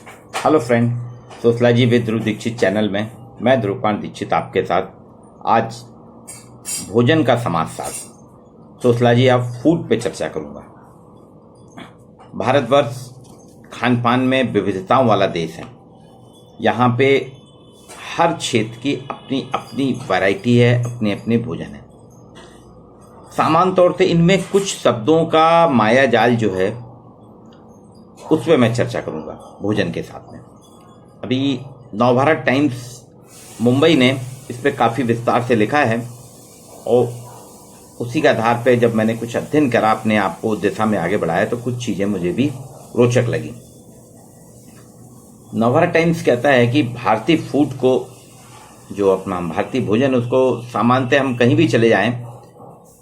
Hello friend, sociology with Dhruv Dikshit channel में मैं ध्रुवकांत दीक्षित आपके साथ आज भोजन का समाजशास्त्र सोशलॉजी ऑफ फूड पे चर्चा करूंगा। भारतवर्ष खान पान में विविधताओं वाला देश है। यहाँ पे हर क्षेत्र की अपनी अपनी वैरायटी है, अपने अपने भोजन है। सामान्य तौर से इनमें कुछ शब्दों का माया जाल जो है उस पर मैं चर्चा करूंगा भोजन के साथ में। अभी नवभारत टाइम्स मुंबई ने इस पर काफ़ी विस्तार से लिखा है और उसी के आधार पर जब मैंने कुछ अध्ययन करा, अपने आप को दिशा में आगे बढ़ाया, तो कुछ चीज़ें मुझे भी रोचक लगी। नवभारत टाइम्स कहता है कि भारतीय फूड को, जो अपना भारतीय भोजन, उसको सामान्यतः हम कहीं भी चले जाएं,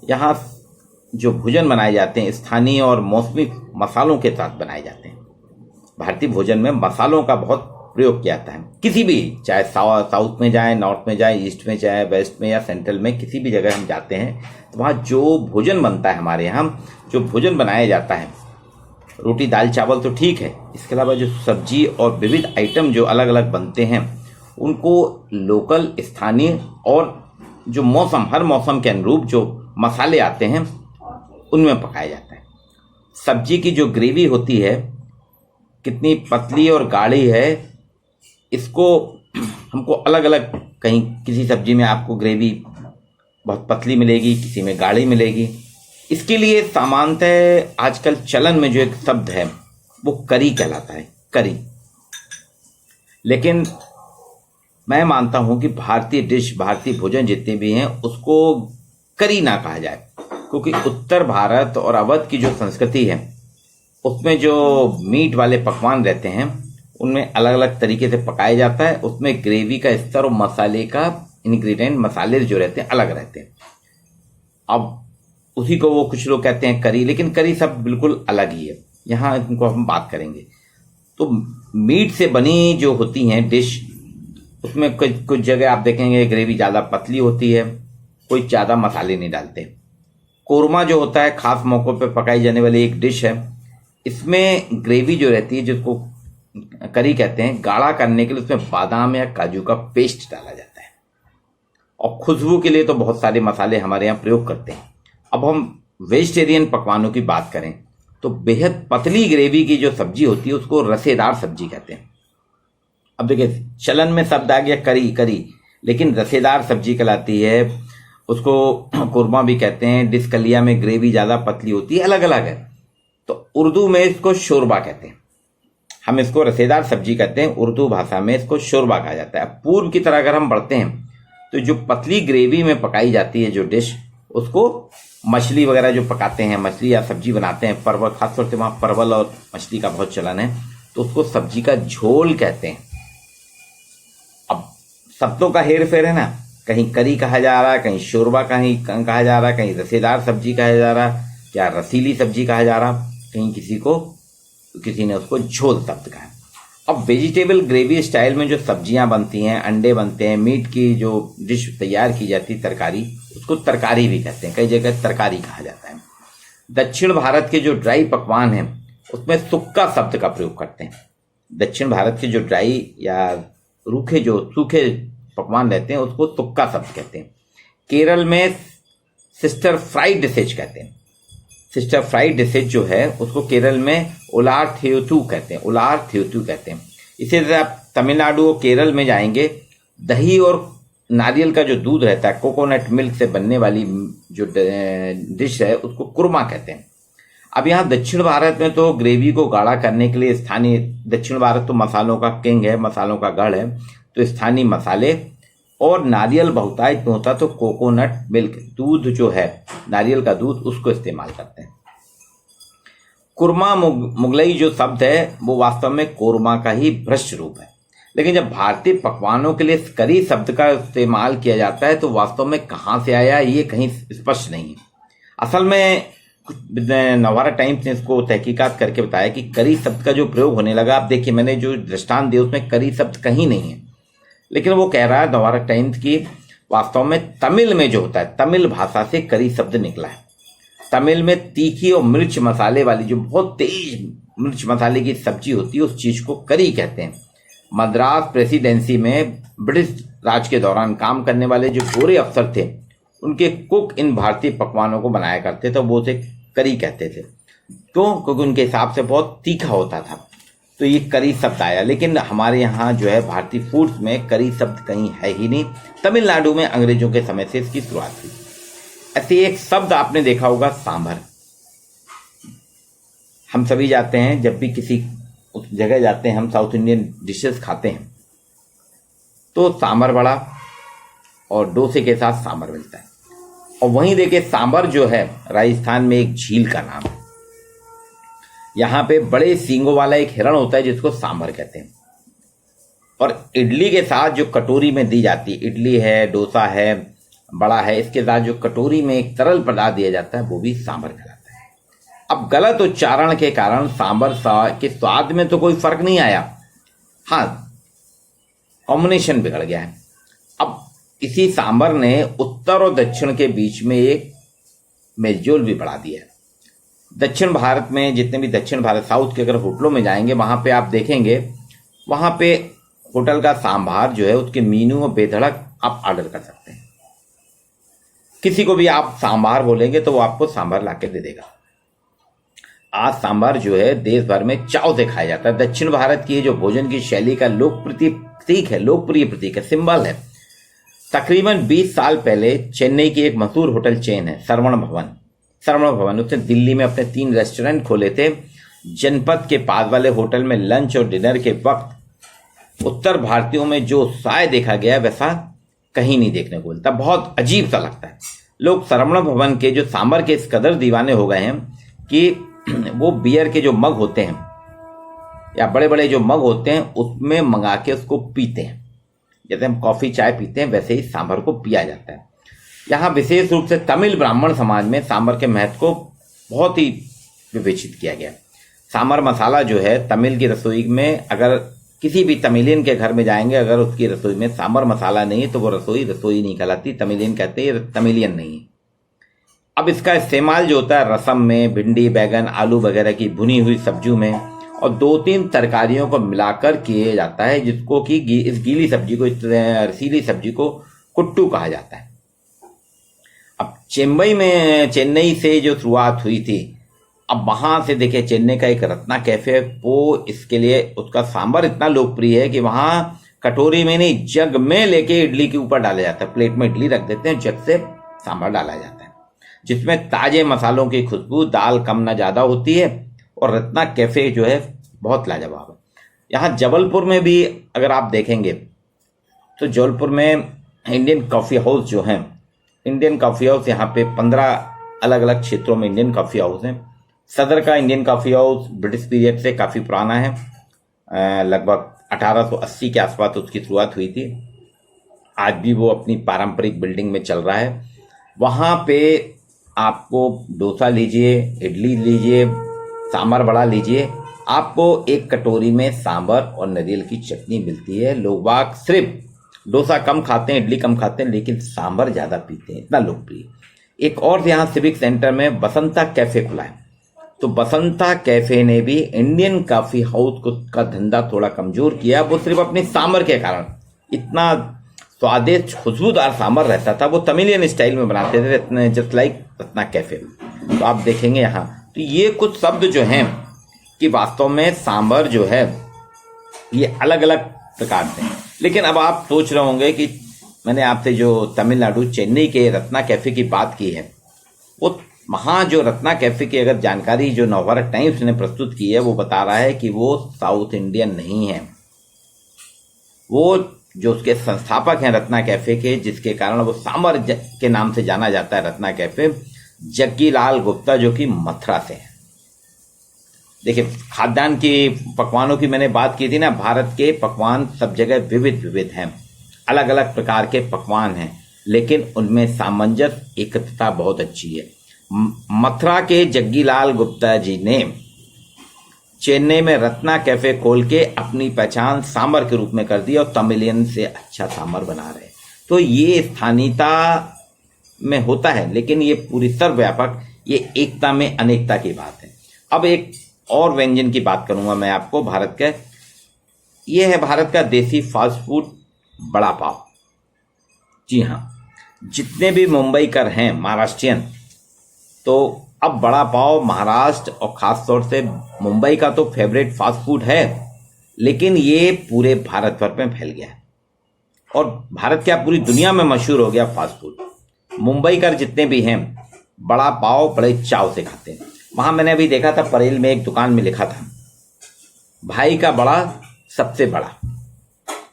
यहाँ जो भोजन बनाए जाते हैं स्थानीय और मौसमी मसालों के साथ बनाए जाते हैं। भारतीय भोजन में मसालों का बहुत प्रयोग किया जाता है। किसी भी, चाहे साउथ में जाए, नॉर्थ में जाए, ईस्ट में जाए, वेस्ट में या सेंट्रल में, किसी भी जगह हम जाते हैं तो वहाँ जो भोजन बनता है, हमारे यहाँ जो भोजन बनाया जाता है, रोटी दाल चावल तो ठीक है, इसके अलावा जो सब्जी और विविध आइटम जो अलग अलग बनते हैं, उनको लोकल, स्थानीय और जो मौसम, हर मौसम के अनुरूप जो मसाले आते हैं उनमें पकाया जाता है। सब्जी की जो ग्रेवी होती है, कितनी पतली और गाढ़ी है, इसको हमको अलग अलग, कहीं किसी सब्जी में आपको ग्रेवी बहुत पतली मिलेगी, किसी में गाढ़ी मिलेगी। इसके लिए सामान्यतः आजकल चलन में जो एक शब्द है वो करी कहलाता है, करी। लेकिन मैं मानता हूं कि भारतीय डिश, भारतीय भोजन जितने भी हैं, उसको करी ना कहा जाए, क्योंकि उत्तर भारत और अवध की जो संस्कृति है उसमें जो मीट वाले पकवान रहते हैं उनमें अलग अलग तरीके से पकाया जाता है। उसमें ग्रेवी का स्तर और मसाले का इंग्रेडिएंट, मसाले जो रहते हैं, अलग रहते हैं। अब उसी को वो कुछ लोग कहते हैं करी, लेकिन करी सब बिल्कुल अलग ही है। यहाँ इनको हम बात करेंगे तो मीट से बनी जो होती हैं डिश, उसमें कुछ जगह आप देखेंगे ग्रेवी ज़्यादा पतली होती है, कोई ज़्यादा मसाले नहीं डालते। कोरमा जो होता है खास मौक़ों पे पकाई जाने वाली एक डिश है, इसमें ग्रेवी जो रहती है, जिसको करी कहते हैं, गाढ़ा करने के लिए उसमें बादाम या काजू का पेस्ट डाला जाता है और खुशबू के लिए तो बहुत सारे मसाले हमारे यहाँ प्रयोग करते हैं। अब हम वेजिटेरियन पकवानों की बात करें तो बेहद पतली ग्रेवी की जो सब्जी होती है उसको रसेदार सब्जी कहते हैं। अब देखिए, चलन में शब्द आ गया करी करी, लेकिन रसेदार सब्जी कहलाती है। उसको कुरमा भी कहते हैं। डिस्कलिया में ग्रेवी ज़्यादा पतली होती है, अलग अलग है। तो उर्दू में इसको शोरबा कहते हैं। हम इसको रसेदार सब्जी कहते हैं, उर्दू भाषा में इसको शोरबा कहा जाता है। पूर्व की तरह अगर हम बढ़ते हैं तो जो पतली ग्रेवी में पकाई जाती है जो डिश, उसको मछली वगैरह जो पकाते हैं, मछली या सब्जी बनाते हैं, परवल, खासतौर से वहाँ परवल और मछली का बहुत चलन है, तो उसको सब्जी का झोल कहते हैं। अब शब्दों का हेर फेर है ना, कहीं करी कहा जा रहा है, कहीं शोरबा कहीं कहा जा रहा है, कहीं रसेदार सब्जी कहा जा रहा है, क्या रसीली सब्जी कहा जा रहा, कहीं किसी ने उसको झोल शब्द कहा। अब वेजिटेबल ग्रेवी स्टाइल में जो सब्जियां बनती हैं, अंडे बनते हैं, मीट की जो डिश तैयार की जाती है, तरकारी, उसको तरकारी भी कहते हैं। कई जगह तरकारी कहा जाता है। दक्षिण भारत के जो ड्राई पकवान हैं उसमें सुक्का शब्द का प्रयोग करते हैं। दक्षिण भारत के जो ड्राई या रूखे, जो सूखे पकवान रहते हैं, उसको सुक्का शब्द कहते हैं। केरल में सिस्टर फ्राइड डिशेज कहते हैं। सिस्टर फ्राइड डिशेज जो है उसको केरल में उलार थियोतू कहते हैं, उलार थियोतू कहते हैं। इसी तरह आप तमिलनाडु और केरल में जाएंगे, दही और नारियल का जो दूध रहता है, कोकोनट मिल्क से बनने वाली जो डिश है, उसको कुरमा कहते हैं। अब यहाँ दक्षिण भारत में तो ग्रेवी को गाढ़ा करने के लिए स्थानीय, दक्षिण भारत तो मसालों का किंग है, मसालों का गढ़ है, तो स्थानीय मसाले और नारियल बहुतायत में होता तो कोकोनट मिल्क, दूध जो है, नारियल का दूध, उसको इस्तेमाल करते हैं। कुरमा मुगलई जो शब्द है वो वास्तव में कोरमा का ही भ्रष्ट रूप है। लेकिन जब भारतीय पकवानों के लिए करी शब्द का इस्तेमाल किया जाता है तो वास्तव में कहाँ से आया ये कहीं स्पष्ट नहीं है। असल में नवभारत टाइम्स ने इसको तहकीकात करके बताया कि करी शब्द का जो प्रयोग होने लगा, आप देखिए मैंने जो दृष्टांत दिया उसमें करी शब्द कहीं नहीं है, लेकिन वो कह रहा है नवभारत टाइम्स की वास्तव में तमिल में जो होता है, तमिल भाषा से करी शब्द निकला है। तमिल में तीखी और मिर्च मसाले वाली जो बहुत तेज मिर्च मसाले की सब्जी होती है, उस चीज को करी कहते हैं। मद्रास प्रेसिडेंसी में ब्रिटिश राज के दौरान काम करने वाले जो गोरे अफसर थे, उनके कुक इन भारतीय पकवानों को बनाया करते थे, वो उसे करी कहते थे। क्यों? क्योंकि उनके हिसाब से बहुत तीखा होता था, तो ये करी शब्द आया। लेकिन हमारे यहाँ जो है भारतीय फूड्स में करी शब्द कहीं है ही नहीं। तमिलनाडु में अंग्रेजों के समय से इसकी शुरुआत हुई। ऐसे एक शब्द आपने देखा होगा, सांभर। हम सभी जाते हैं, जब भी किसी उस जगह जाते हैं, हम साउथ इंडियन डिशेस खाते हैं तो सांभर वड़ा और डोसे के साथ सांभर मिलता है। और वहीं देखिए सांभर जो है राजस्थान में एक झील का नाम है। यहाँ पे बड़े सींगों वाला एक हिरण होता है जिसको सांभर कहते हैं। और इडली के साथ जो कटोरी में दी जाती है, इडली है, डोसा है, बड़ा है, इसके साथ जो कटोरी में एक तरल पदार्थ दिया जाता है वो भी सांभर कहलाता है। अब गलत उच्चारण के कारण सांभर के स्वाद में तो कोई फर्क नहीं आया, हाँ कॉम्बिनेशन बिगड़ गया है। अब इसी सांभर ने उत्तर और दक्षिण के बीच में एक मेलजोल भी बढ़ा दिया है। दक्षिण भारत में जितने भी दक्षिण भारत साउथ के अगर होटलों में जाएंगे, वहां पे आप देखेंगे, वहां पे होटल का सांभर जो है उसके मीनू और बेधड़क आप ऑर्डर कर सकते हैं। किसी को भी आप सांभर बोलेंगे तो वो आपको सांभर लाके दे देगा। आज सांभर जो है देश भर में चाव से खाया जाता है। दक्षिण भारत की जो भोजन की शैली का लोकप्रिय प्रतीक है, सिंबल है। तकरीबन 20 साल पहले चेन्नई की एक मशहूर होटल चेन है श्रवण भवन, उसने दिल्ली में अपने 3 रेस्टोरेंट खोले थे। जनपद के पास वाले होटल में लंच और डिनर के वक्त उत्तर भारतीयों में जो उत्साह देखा गया वैसा कहीं नहीं देखने को मिलता। बहुत अजीब सा लगता है। लोग श्रवण भवन के जो सांभर के इस कदर दीवाने हो गए हैं कि वो बियर के जो मग होते हैं या बड़े बड़े जो मग होते हैं उसमें मंगा के उसको पीते हैं। जैसे हम कॉफी चाय पीते हैं वैसे ही सांभर को पिया जाता है। यहाँ विशेष रूप से तमिल ब्राह्मण समाज में सांभर के महत्व को बहुत ही विवेचित किया गया। सांभर मसाला जो है तमिल की रसोई में, अगर किसी भी तमिलियन के घर में जाएंगे, अगर उसकी रसोई में सांभर मसाला नहीं है तो वो रसोई नहीं कहलाती। तमिलियन कहते हैं तमिलियन नहीं है। अब इसका इस्तेमाल जो होता है रसम में, भिंडी, बैगन, आलू वगैरह की भुनी हुई सब्जियों में और 2-3 तरकारियों को मिलाकर किया जाता है, जिसको कि इस गीली सब्जी को, इस रसीली सब्जी को कुट्टू कहा जाता है। अब चेन्नई से जो शुरुआत हुई थी, अब वहां से देखिए चेन्नई का एक रत्ना कैफे, वो इसके लिए उसका सांभर इतना लोकप्रिय है कि वहां कटोरी में नहीं जग में लेके इडली के ऊपर डाला जाता है। प्लेट में इडली रख देते हैं, जग से सांभर डाला जाता है, जिसमें ताजे मसालों की खुशबू, दाल कम ना ज्यादा होती है और रत्ना कैफे जो है बहुत लाजवाब है। यहाँ जबलपुर में भी अगर आप देखेंगे तो जबलपुर में इंडियन कॉफी हाउस जो है, इंडियन कॉफी हाउस यहाँ पे 15 अलग अलग क्षेत्रों में इंडियन कॉफी हाउस हैं। सदर का Indian coffee house British period से काफ़ी पुराना है, लगभग 1880 के आसपास उसकी शुरुआत हुई थी। आज भी वो अपनी पारंपरिक बिल्डिंग में चल रहा है। वहाँ पे आपको डोसा लीजिए, इडली लीजिए, सांभर वड़ा लीजिए, आपको एक कटोरी में सांभर और नारियल की चटनी मिलती है। लोग बाग सिर्फ डोसा कम खाते हैं, इडली कम खाते हैं, लेकिन सांभर ज़्यादा पीते हैं, इतना लोकप्रिय। एक और यहाँ सिविक सेंटर में बसंता कैफे खुला है, तो बसंता कैफे ने भी इंडियन कॉफी हाउस का धंधा थोड़ा कमजोर किया। वो सिर्फ अपने सांभर के कारण, इतना स्वादिष्ट खुशबूदार सांभर रहता था, वो तमिलियन स्टाइल में बनाते थे, जस्ट लाइक रत्ना कैफे। तो आप देखेंगे यहाँ, तो ये कुछ शब्द जो हैं कि वास्तव में सांभर जो है ये अलग अलग प्रकार से हैं। लेकिन अब आप सोच रहे होंगे कि मैंने आपसे जो तमिलनाडु चेन्नई के रत्ना कैफे की बात की है, वो वहाँ जो रत्ना कैफे की अगर जानकारी जो नवभारत टाइम्स ने प्रस्तुत की है, वो बता रहा है कि वो साउथ इंडियन नहीं है। वो जो उसके संस्थापक हैं रत्ना कैफे के, जिसके कारण वो सांभर के नाम से जाना जाता है रत्ना कैफे, जग्गी लाल गुप्ता, जो कि मथुरा से है। देखिए खाद्यान्न की पकवानों की मैंने बात की थी ना, भारत के पकवान सब जगह विविध हैं, अलग अलग प्रकार के पकवान हैं, लेकिन उनमें सामंजस्य, एकता बहुत अच्छी है। मथुरा के जग्गीलाल गुप्ता जी ने चेन्नई में रत्ना कैफे खोल के अपनी पहचान सांभर के रूप में कर दी और तमिलियन से अच्छा सांभर बना रहे। तो ये स्थानीयता में होता है, लेकिन ये पूरी सर्वव्यापक, ये एकता में अनेकता की बात है। अब एक और व्यंजन की बात करूंगा मैं आपको भारत के। ये है भारत का देसी फास्ट फूड बड़ा पाव। जी हाँ, जितने भी मुंबईकर हैं महाराष्ट्रियन, तो अब बड़ा पाव महाराष्ट्र और खास तौर से मुंबई का तो फेवरेट फास्ट फूड है, लेकिन ये पूरे भारत भर में फैल गया है और भारत क्या पूरी दुनिया में मशहूर हो गया फास्ट फूड। मुंबईकर जितने भी हैं बड़ा पाव बड़े चाव से खाते हैं। वहां मैंने अभी देखा था परेल में एक दुकान में लिखा था, भाई का बड़ा सबसे बड़ा,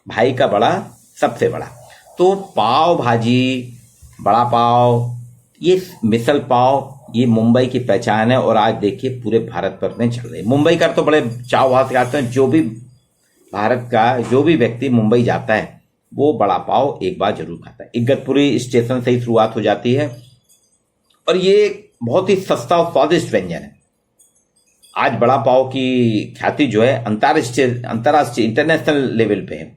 भाई का बड़ा सबसे बड़ा। तो पाव भाजी, बड़ा पाव, ये मिसल पाव, ये मुंबई की पहचान है और आज देखिए पूरे भारत भर में चल रही है। मुंबई का तो बड़े चाव वहां से आते हैं। जो भी भारत का जो भी व्यक्ति मुंबई जाता है वो बड़ा पाव एक बार जरूर खाता है। इगतपुरी स्टेशन से ही शुरुआत हो जाती है और ये बहुत ही सस्ता और स्वादिष्ट व्यंजन है। आज बड़ा पाव की ख्याति जो है अंतर्राष्ट्रीय इंटरनेशनल लेवल पे है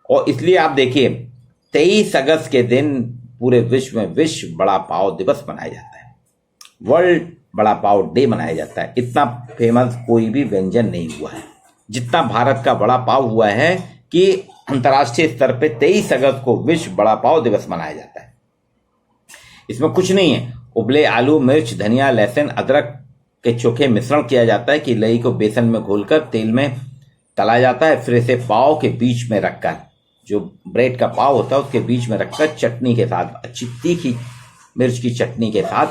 और इसलिए आप देखिए 23 अगस्त के दिन पूरे विश्व में विश्व बड़ा पाव दिवस मनाया जाता है, वर्ल्ड बड़ा पाव डे मनाया जाता है। इतना फेमस कोई भी व्यंजन नहीं हुआ है जितना भारत का बड़ा पाव हुआ है कि अंतर्राष्ट्रीय स्तर पे 23 अगस्त को विश्व बड़ा पाव दिवस मनाया जाता है। इसमें कुछ नहीं है, उबले आलू, मिर्च, धनिया, लहसुन, अदरक के चोखे मिश्रण किया जाता है कि लई को बेसन में घोलकर तेल में तला जाता है। फिर इसे पाव के बीच में रखकर, जो ब्रेड का पाव होता है उसके बीच में रखकर चटनी के साथ, अच्छी तीखी मिर्च की चटनी के साथ,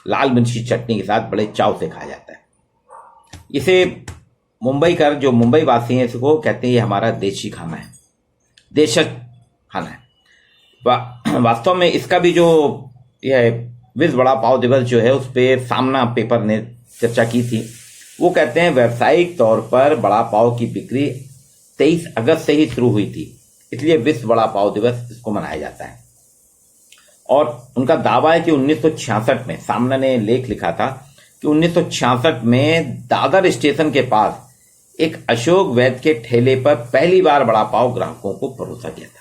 लाल मिर्च की चटनी के साथ बड़े चाव से खाया जाता है। इसे मुंबई कर जो मुंबई वासी हैं इसको कहते हैं ये हमारा देशी खाना है, देशज खाना है। वास्तव में इसका भी जो यह विश्व बड़ा पाव दिवस जो है उस पर सामना पेपर ने चर्चा की थी। वो कहते हैं व्यावसायिक तौर पर बड़ा पाव की बिक्री 23 अगस्त से ही शुरू हुई थी, इसलिए विश्व बड़ा पाव दिवस इसको मनाया जाता है। और उनका दावा है कि 1966 में, सामना ने लेख लिखा था कि 1966 में दादर स्टेशन के पास एक अशोक वैद्य के ठेले पर पहली बार बड़ा पाव ग्राहकों को परोसा गया था।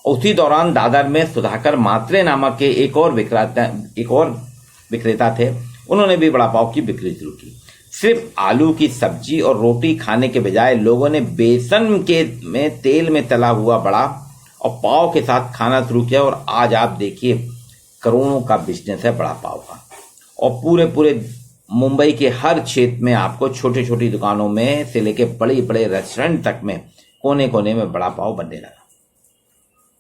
उसी दौरान दादर में सुधाकर मात्रे नामक के एक और विक्रेता थे, उन्होंने भी बड़ा पाव की बिक्री शुरू की। सिर्फ आलू की सब्जी और रोटी खाने के बजाय लोगों ने बेसन के में तेल में तला हुआ बड़ा और पाव के साथ खाना शुरू किया और आज आप देखिए करोड़ों का बिजनेस है बड़ा पाव का। और पूरे मुंबई के हर क्षेत्र में आपको छोटी छोटी दुकानों में से लेके बड़े बड़े रेस्टोरेंट तक में कोने कोने में बड़ा पाव बनने लगा।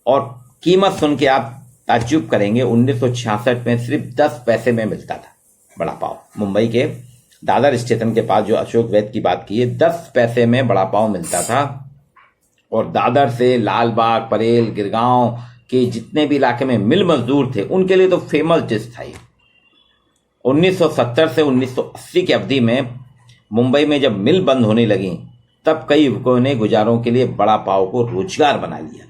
और कीमत सुन के आप ताज्जुब करेंगे, 1966 में सिर्फ 10 पैसे में मिलता था बड़ा पाव। मुंबई के दादर स्टेशन के पास जो अशोक वैद्य की बात की है, 10 पैसे में बड़ा पाव मिलता था। और दादर से लालबाग, परेल, गिरगांव के जितने भी इलाके में मिल मजदूर थे उनके लिए तो फेमस डिश था ये। 1970 से 1980 की अवधि में मुंबई में जब मिल बंद होने लगी तब कई युवकों ने गुजारों के लिए बड़ा पाव को रोजगार बना लिया।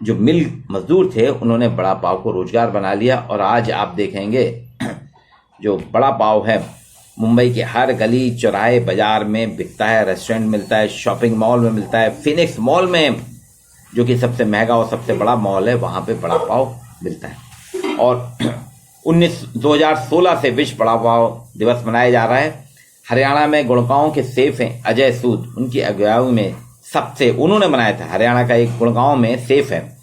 जो मिल मजदूर थे उन्होंने बड़ा पाव को रोजगार बना लिया और आज आप देखेंगे जो बड़ा पाव है मुंबई के हर गली चौराहे बाजार में बिकता है, रेस्टोरेंट मिलता है, शॉपिंग मॉल में मिलता है। फिनिक्स मॉल में जो कि सबसे महंगा और सबसे बड़ा मॉल है वहां पे बड़ा पाव मिलता है। और 2016 से विश्व बड़ा पाव दिवस मनाया जा रहा है। हरियाणा में गुड़गांव के सेफ हैं अजय सूद, उनकी अगुवाई में उन्होंने बनाया था। हरियाणा का एक गुड़गांव में सेफ है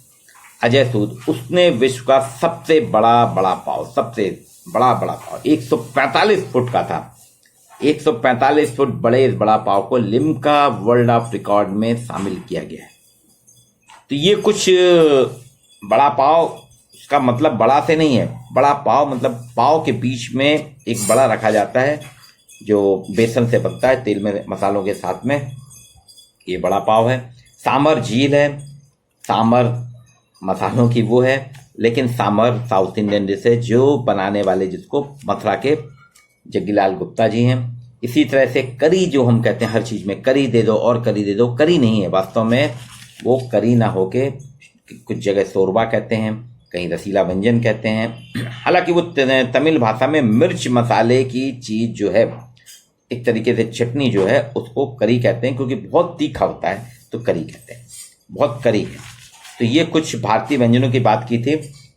अजय सूद, उसने विश्व का सबसे बड़ा पाव, सबसे बड़ा पाव 145 फुट का था। 145 फुट बड़े इस बड़ा पाव को लिम्का वर्ल्ड ऑफ रिकॉर्ड में शामिल किया गया है। तो ये कुछ बड़ा पाव का मतलब बड़ा से नहीं है, बड़ा पाव मतलब पाव के बीच में एक बड़ा रखा जाता है जो बेसन से बनता है तेल में मसालों के साथ में, ये बड़ा पाव है। सांबर झील है, सांबर मसालों की वो है, लेकिन सांबर साउथ इंडियन डिश है जो बनाने वाले जिसको मथुरा के जग्गीलाल गुप्ता जी हैं। इसी तरह से करी जो हम कहते हैं हर चीज में करी दे दो और करी दे दो, करी नहीं है वास्तव में, वो करी ना होके कुछ जगह शोरबा कहते हैं, कहीं रसीला व्यंजन कहते हैं। हालांकि वो तमिल भाषा में मिर्च मसाले की चीज जो है एक तरीके से चटनी जो है उसको करी कहते हैं, क्योंकि बहुत तीखा होता है तो करी कहते हैं, बहुत करी है। तो ये कुछ भारतीय व्यंजनों की बात की थी।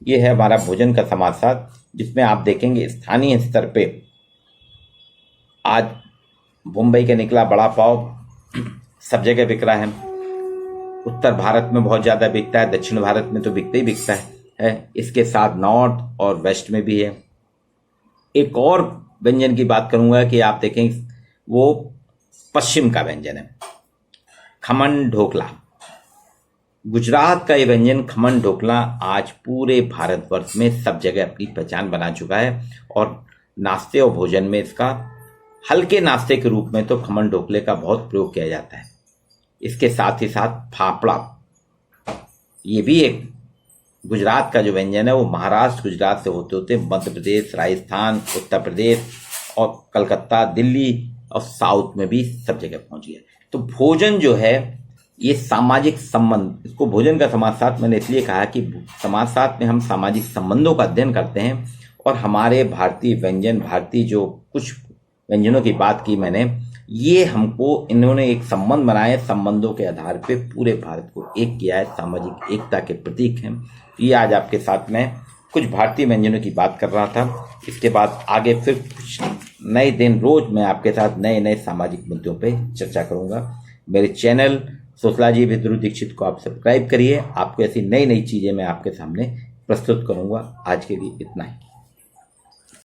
ये है हमारा भोजन का समाचार जिसमें आप देखेंगे स्थानीय स्तर पे आज मुंबई का निकला बड़ा पाव सब जगह बिक रहा है। उत्तर भारत में बहुत ज़्यादा बिकता है, दक्षिण भारत में तो बिकता ही बिकता है। इसके साथ नॉर्थ और वेस्ट में भी है। एक और व्यंजन की बात करूंगा कि आप देखें वो पश्चिम का व्यंजन है, खमन ढोकला। गुजरात का ये व्यंजन खमन ढोकला आज पूरे भारतवर्ष में सब जगह अपनी पहचान बना चुका है और नाश्ते और भोजन में इसका हल्के नाश्ते के रूप में तो खमन ढोकले का बहुत प्रयोग किया जाता है। इसके साथ ही साथ फाफड़ा, ये भी एक गुजरात का जो व्यंजन है वो महाराष्ट्र गुजरात से होते होते मध्य प्रदेश, राजस्थान, उत्तर प्रदेश और कलकत्ता, दिल्ली और साउथ में भी सब जगह पहुंच गया। तो भोजन जो है ये सामाजिक संबंध, इसको भोजन का समाजशास्त्र मैंने इसलिए कहा कि समाजशास्त्र में हम सामाजिक संबंधों का अध्ययन करते हैं और हमारे भारतीय व्यंजन, भारतीय जो कुछ व्यंजनों की बात की मैंने, ये हमको इन्होंने एक संबंध बनाए, संबंधों के आधार पे पूरे भारत को एक किया है, सामाजिक एकता के प्रतीक हैं। ये आज आपके साथ में कुछ भारतीय व्यंजनों की बात कर रहा था। इसके बाद आगे फिर कुछ नए दिन रोज मैं आपके साथ नए नए सामाजिक मुद्दों पे चर्चा करूंगा। मेरे channel sociology with Dhruv Dixit को आप सब्सक्राइब करिए। आपको ऐसी नई नई चीजें मैं आपके सामने प्रस्तुत करूंगा। आज के लिए इतना ही।